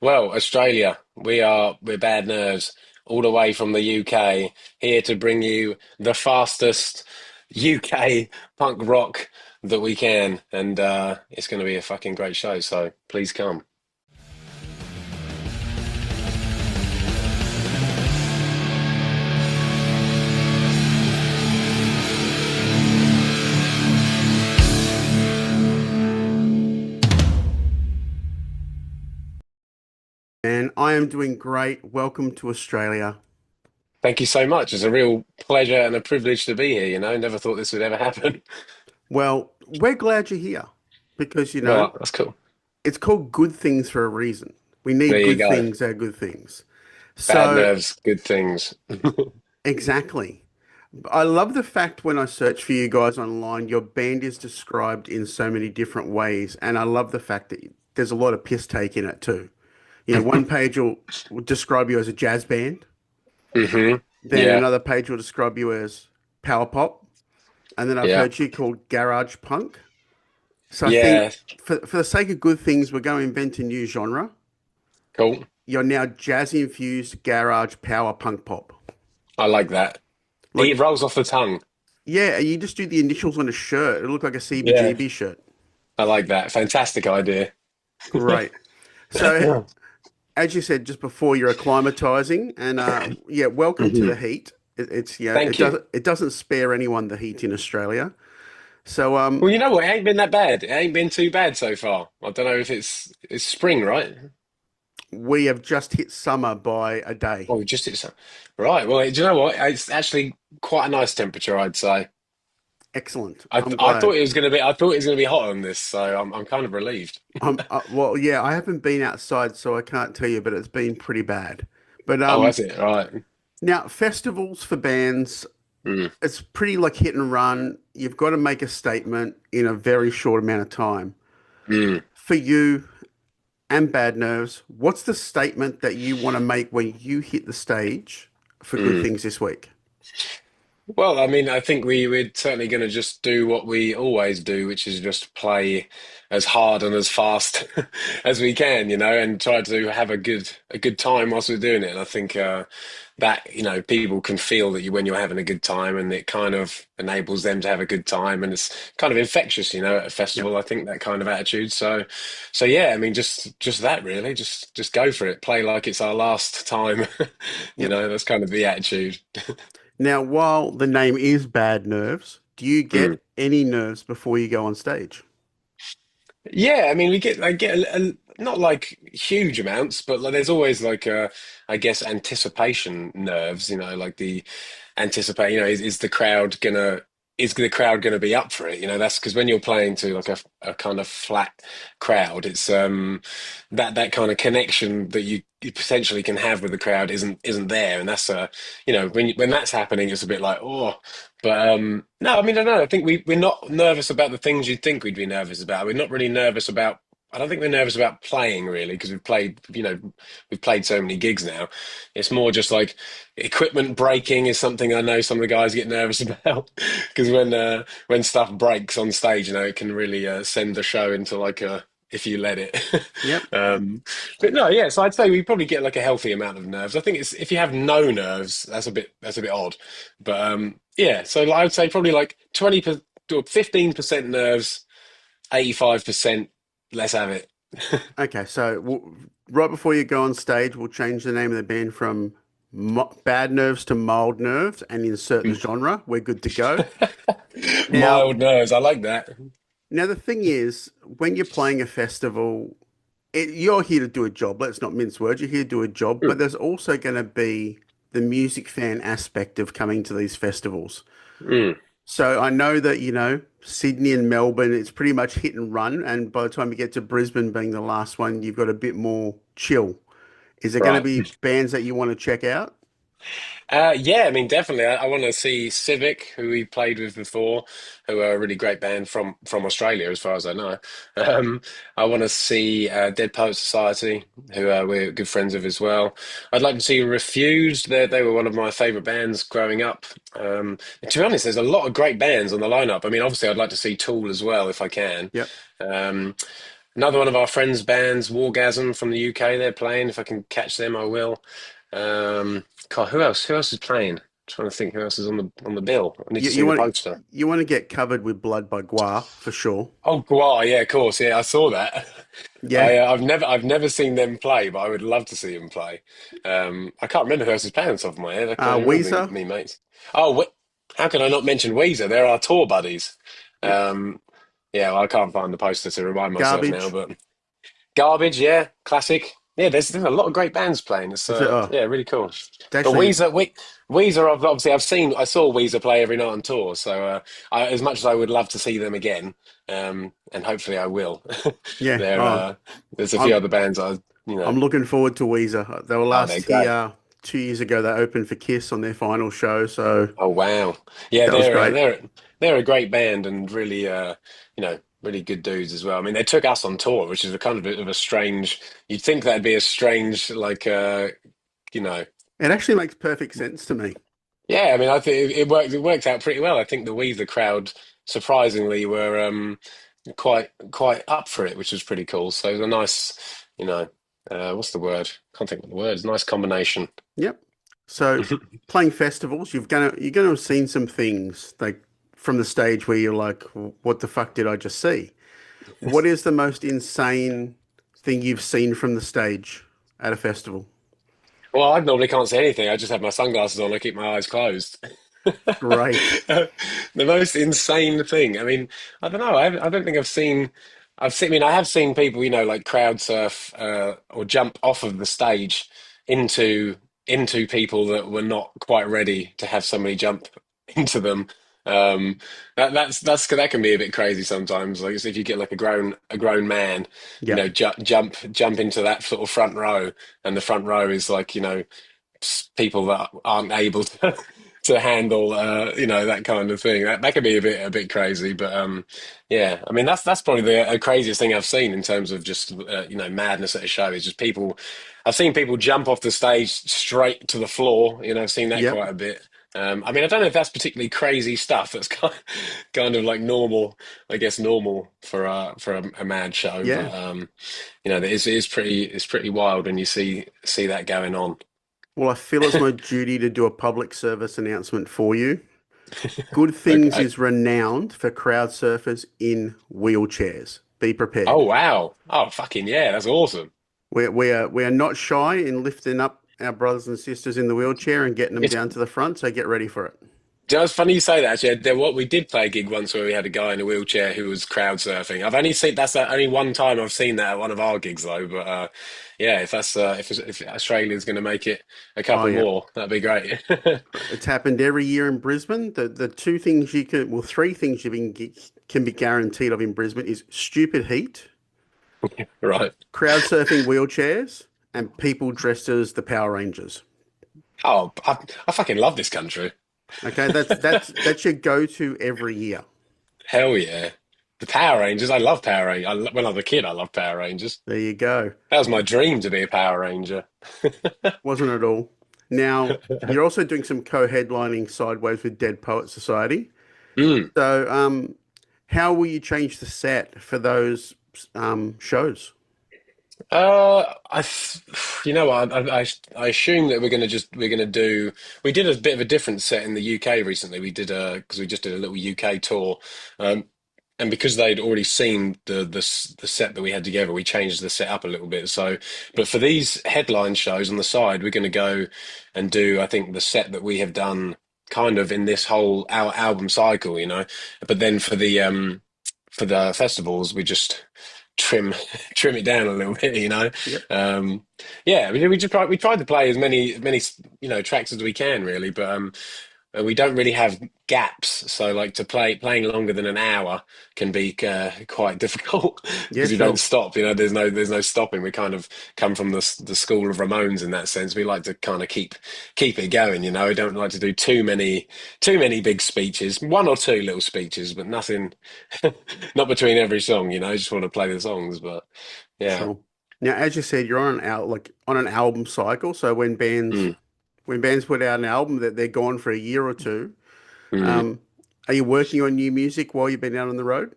Well, Australia, we're bad nerves all the way from the UK here to bring you the fastest UK punk rock that we can, and it's going to be a fucking great show. So please come. And I am doing great. Welcome to Australia. Thank you so much. It's a real pleasure and a privilege to be here. Never thought this would ever happen. Well, we're glad you're here because, Well, that's cool. it's called good things for a reason. We There need you good go. things that are good things. Bad So, nerves, good things. exactly. I love the fact when I search for you guys online, your band is described in so many different ways. And I love the fact that there's a lot of piss take in it too. One page will describe you as a jazz band, Hmm. then Yeah, another page will describe you as power pop, and then I've yeah, heard you called garage punk. So I think yeah. for the sake of good things, we're going to invent a new genre. Cool. You're now jazz infused garage power punk pop. I like that. Like, It rolls off the tongue. yeah, you just do the initials on a shirt. It'll look like a Yeah, CBGB shirt. I like that. Fantastic idea. Great. So, as you said just before, you're acclimatizing, and yeah, welcome to the Hmm. heat. It's Thank you. it doesn't spare anyone the heat in Australia. So Well, you know what? It ain't been that bad. It ain't been too bad so far. I don't know if it's spring, right? we have just hit summer by a day. Oh, just it's right. Well, do you know what? It's actually quite a nice temperature, I'd say. Excellent. I I'm I glad. thought it was gonna be I thought it was gonna be hot on this, so I'm kind of relieved. Well, yeah, I haven't been outside, so I can't tell you, but it's been pretty bad. But Oh, that's it. Right. now festivals for bands, Mm, it's pretty like hit and run. You've got to make a statement in a very short amount of time. mm, For you and Bad Nerves, what's the statement that you want to make when you hit the stage for good mm. things this week? Well, I mean, I think we're certainly going to just do what we always do, which is just play as hard and as fast as we can, and try to have a good time whilst we're doing it. And I think that people can feel that when you're having a good time, and it kind of enables them to have a good time, and it's kind of infectious, at a Yep. festival. I think that kind of attitude. So yeah, I mean, just that really, just go for it, play like it's our last time. Yep. That's kind of the attitude. Now, while the name is Bad Nerves, do you Mm. get any nerves before you go on stage? Yeah, I mean, I get not like huge amounts, but like, there's always like I guess anticipation nerves, like the anticipate, is the crowd gonna be up for it? That's because when you're playing to like a kind of flat crowd, it's that kind of connection that you potentially can have with the crowd isn't there, and that's when that's happening, it's a bit like oh. But no, I mean, I don't know. I think we're not nervous about the things you'd think we'd be nervous about. We're not really nervous about. I don't think we're nervous about playing really because we've played so many gigs now. It's more just like equipment breaking is something I know some of the guys get nervous about because when stuff breaks on stage, it can really send the show into like a if you let it. Yep. um, but no, yeah. So I'd say we probably get like a healthy amount of nerves. I think it's if you have no nerves, that's a bit odd. But yeah, so I would say probably like 15% nerves, 85% let's have it. Okay, so right before you go on stage, we'll change the name of the band from Bad Nerves to Mild Nerves and insert the genre. We're good to go. Now, Mild nerves, I like that. now the thing is, when you're playing a festival, you're here to do a job. Let's not mince words. You're here to do a job, but Mm, there's also going to be the music fan aspect of coming to these festivals. mm, So I know that, Sydney and Melbourne, it's pretty much hit and run. And by the time you get to Brisbane being the last one, you've got a bit more chill. Is there going to right. be bands that you want to check out? Yeah, I mean, definitely. I want to see Civic, who we played with before, who are a really great band from Australia, as far as I know. Um, I want to see Dead Poet Society, who we're good friends of as well. I'd like to see Refused. They were one of my favourite bands growing up. To be honest, there's a lot of great bands on the lineup. I mean, obviously, I'd like to see Tool as well if I can. Yep. Um, Another one of our friends' bands, Wargasm from the UK. They're playing. If I can catch them, I will. God, who else? Who else is playing? Trying to think who else is on the bill. I need You to you see the want poster. you want to get covered with blood by Gua for sure. Oh, Guar, yeah, of course, yeah, I saw that. Yeah. I've never seen them play, but I would love to see them play. I can't remember who else is playing off the top of my head. I can't remember Weezer. me mates. Oh, how can I not mention Weezer? They're our tour buddies. Yep. Um, yeah, well, I can't find the poster to remind myself now, Garbage. but Garbage, yeah, classic. Yeah, there's a lot of great bands playing. It's Is it? Oh, yeah, really cool. it's But actually Weezer, obviously I saw Weezer play every night on tour. So as much as I would love to see them again, and hopefully I will. yeah. There, Oh, there's a few I'm other bands I'm looking forward to Weezer. They were oh, they're last great. here 2 years ago. They opened for Kiss on their final show, so Oh wow, yeah, that was great. they're a great band and really really good dudes as well. I mean, they took us on tour, which is a kind of bit of a strange. You'd think that'd be a strange you know. It actually makes perfect sense to me. Yeah, I mean, I think it worked out pretty well. I think the Weezer crowd surprisingly were quite up for it, which was pretty cool. So it was a nice, what's the word? Can't think of the words. Nice combination. Yep. So playing festivals, you're gonna have seen some things like from the stage where you're like, what the fuck did I just see? What is the most insane thing you've seen from the stage at a festival? Well, I normally can't see anything. I just have my sunglasses on. I keep my eyes closed. Great. The most insane thing. I mean, I don't know. I don't think I've seen. I mean, I have seen people, like crowd surf or jump off of the stage into into people that were not quite ready to have somebody jump into them. Um, that can be a bit crazy sometimes. Like if you get like a grown man, Yep. jump into that sort of front row, and the front row is like people that aren't able to to handle that kind of thing. That can be a bit crazy, but yeah, I mean that's probably the craziest thing I've seen in terms of just madness at a show is just people. I've seen people jump off the stage straight to the floor. I've seen that Yep. quite a bit. I mean, I don't know if that's particularly crazy stuff. That's kind of like normal, I guess, normal for a mad show. Yeah. But it's pretty wild when you see that going on. Well, I feel it's my duty to do a public service announcement for you. Good Things Okay. is renowned for crowd surfers in wheelchairs. Be Oh prepared. wow. Oh fucking yeah, that's awesome. We are not shy in lifting up our brothers and sisters in the wheelchair and getting them It's down to the front, so get ready for it. just funny you say that. Actually, we did play a gig once where we had a guy in a wheelchair who was crowd surfing. I've only seen that's the only one time I've seen that at one of our gigs though. But yeah, if Australia's going to make it a Oh couple yeah. more, that'd be great. It's happened every year in Brisbane. The two things you can, well, three things can be guaranteed of in Brisbane is stupid heat, Right. crowd surfing wheelchairs, and people dressed as the Power Rangers. Oh, I fucking love this country. Okay, that's your go-to every year. Hell yeah. The Power Rangers. I love Power Rangers. When I was a kid, I loved Power Rangers. There you go. That was my dream to be a Power Ranger. Wasn't it all? Now, you're also doing some co-headlining sideways with Dead Poet Society. Mm. So, how will you change the set for those shows? I, th- you know what? I assume that we're gonna do. We did a bit of a different set in the UK recently. We did because we just did a little UK tour, um, and because they'd already seen the set that we had together, we changed the set up a little bit. So, but for these headline shows on the side, we're going to go and do, I think, the set that we have done kind of in this whole our album cycle, But then for the festivals, we just trim trim it down a little bit. Yep. Um, yeah, we tried to play as many tracks as we can really, but we don't really have gaps. So like playing longer than an hour can be quite difficult Yeah, because you don't sure. stop. There's no stopping. We kind of come from the school of Ramones in that sense. We like to kind of keep it going. We don't like to do too many big speeches. One or two little speeches, but nothing. Not between every song. Just want to play the songs. But yeah. Sure. Now, as you said, you're on an album cycle. So Mm, when bands put out an album, that they're gone for a year or two. mm. Um, are you working on new music while you've been out on the road?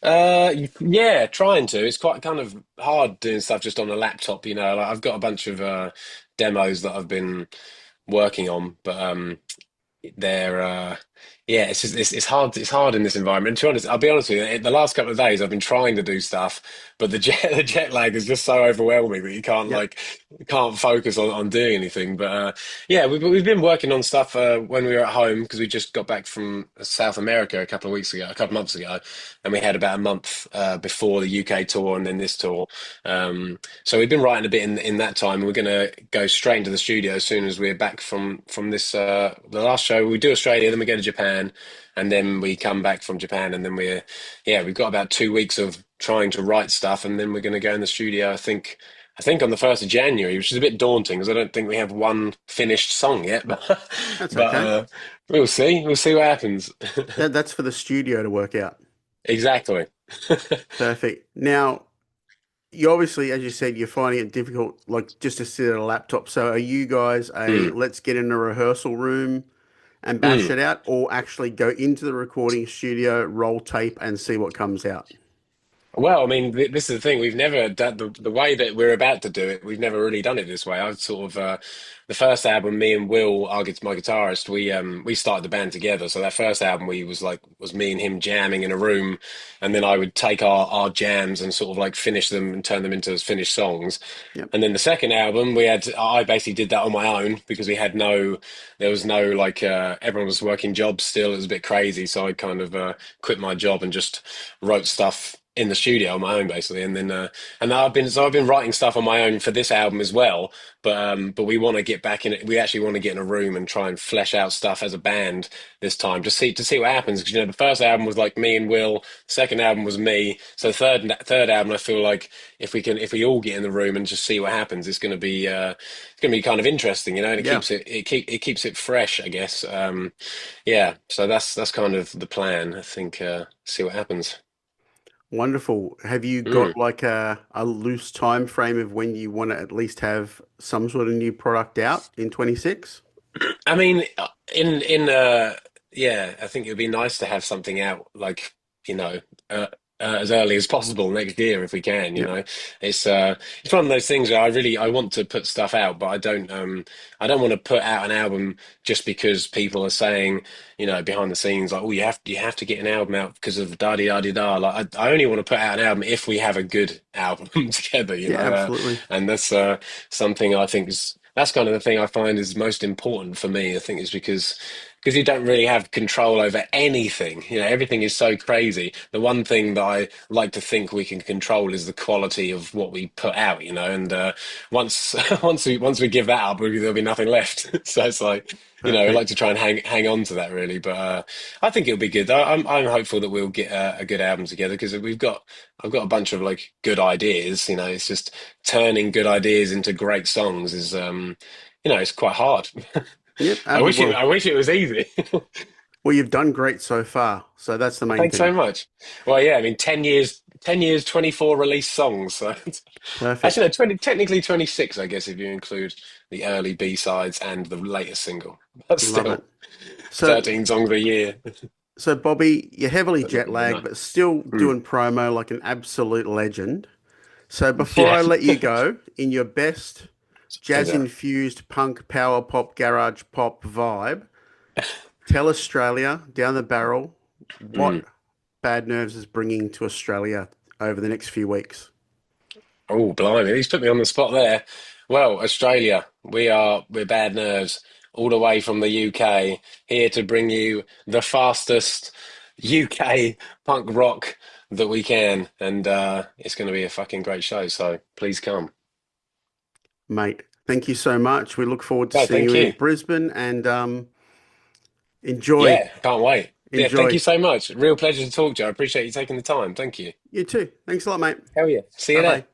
Yeah, trying to. It's quite kind of hard doing stuff just on a laptop, you know. Like I've got a bunch of demos that I've been working on, but they're yeah, it's just it's hard in this environment. And to be honest, I'll be honest with you, the last couple of days I've been trying to do stuff, but the jet the jet lag is just so overwhelming that you can't Yep. can't focus on doing anything. But yeah, we've been working on stuff when we were at home because we just got back from South America a couple of weeks ago, a couple of months ago, and we had about a month before the UK tour and then this tour. So we've been writing a bit in that time. We're going to go straight into the studio as soon as we're back from this the last show. We do Australia, then we go to Japan, and then we come back from Japan, and then we've got about 2 weeks of trying to write stuff, and then we're going to go in the studio. I think on the 1st of January, which is a bit daunting because I don't think we have one finished song yet, That's but okay. we'll see. We'll see what happens. That's for the studio to work out. Exactly. Perfect. Now, you obviously, as you said, you're finding it difficult, like just to sit at a laptop. So, are you guys a Mm. let's get in a rehearsal room and bash Mm. it out, or actually go into the recording studio, roll tape, and see what comes out? Well, I mean, this is the thing. We've never done the way that we're about to do it. We've never really done it this way. I've sort of the first album, me and Will, my guitarist, we started the band together. So that first album, we was me and him jamming in a room, and then I would take our jams and sort of like finish them and turn them into finished songs. Yep. And then the second album, I basically did that on my own because there was no like everyone was working jobs still. It was a bit crazy, so I kind of quit my job and just wrote stuff in the studio on my own basically, and then and I've been writing stuff on my own for this album as well, but we want to get back in it. We actually want to get in a room and try and flesh out stuff as a band this time, just see to see what happens, because you know the first album was like me and Will, second album was me, so third album I feel like if we all get in the room and just see what happens, it's going to be kind of interesting, you know, and Yeah. it keeps it fresh, I guess. Yeah, so that's kind of the plan. I think see what happens. Wonderful. Have you got Mm. like a loose time frame of when you want to at least have some sort of new product out in 26? I mean, in yeah, I think it would be nice to have something out like you know uh, as early as possible next year if we can. You Yep. know, it's one of those things where I want to put stuff out, but I don't want to put out an album just because people are saying, you know, behind the scenes like, oh, you have to get an album out because of da di da di da. Like I only want to put out an album if we have a good album together. You Yeah, know, absolutely. and that's something I think is that's kind of the thing I find is most important for me. I think is because you don't really have control over anything. You know, everything is so crazy. The one thing that I like to think we can control is the quality of what we put out. You know, and once once we give that up, there'll be nothing left. So it's like. You know, I like Perfect. to try and hang on to that really, but I think it'll be good. I'm hopeful that we'll get a good album together because I've got a bunch of like good ideas. You know, it's just turning good ideas into great songs is you know, it's quite hard. Yep. I wish it was easy. Well, you've done great so far. So that's the main Thanks so thing. much. Well, yeah, I mean, 10 years, 24 released songs. So actually, Perfect. no, 20, technically 26, I guess, if you include the early B-sides and the latest single. But Love it. still, So, 13 songs a year. so Bobby, you're heavily Doesn't jet really lagged, enough. but still Mm. doing promo like an absolute legend. So before Yeah. I let you go, in your best Pleasure. jazz-infused punk, power pop, garage pop vibe, tell Australia down the barrel what Mm. Bad Nerves is bringing to Australia over the next few weeks. Oh, blimey, he's put me on the spot there. Well, Australia, we're bad nerves all the way from the UK, here to bring you the fastest UK punk rock that we can, and it's going to be a fucking great show. So please come. Mate, thank you so much. We look forward to No, seeing thank you in you. Brisbane and enjoy. Yeah, can't wait. Yeah, thank you Enjoy. so much. Real pleasure to talk to you. I appreciate you taking the time. Thank you. You too. Thanks a lot, mate. Hell yeah. See you Bye there. bye.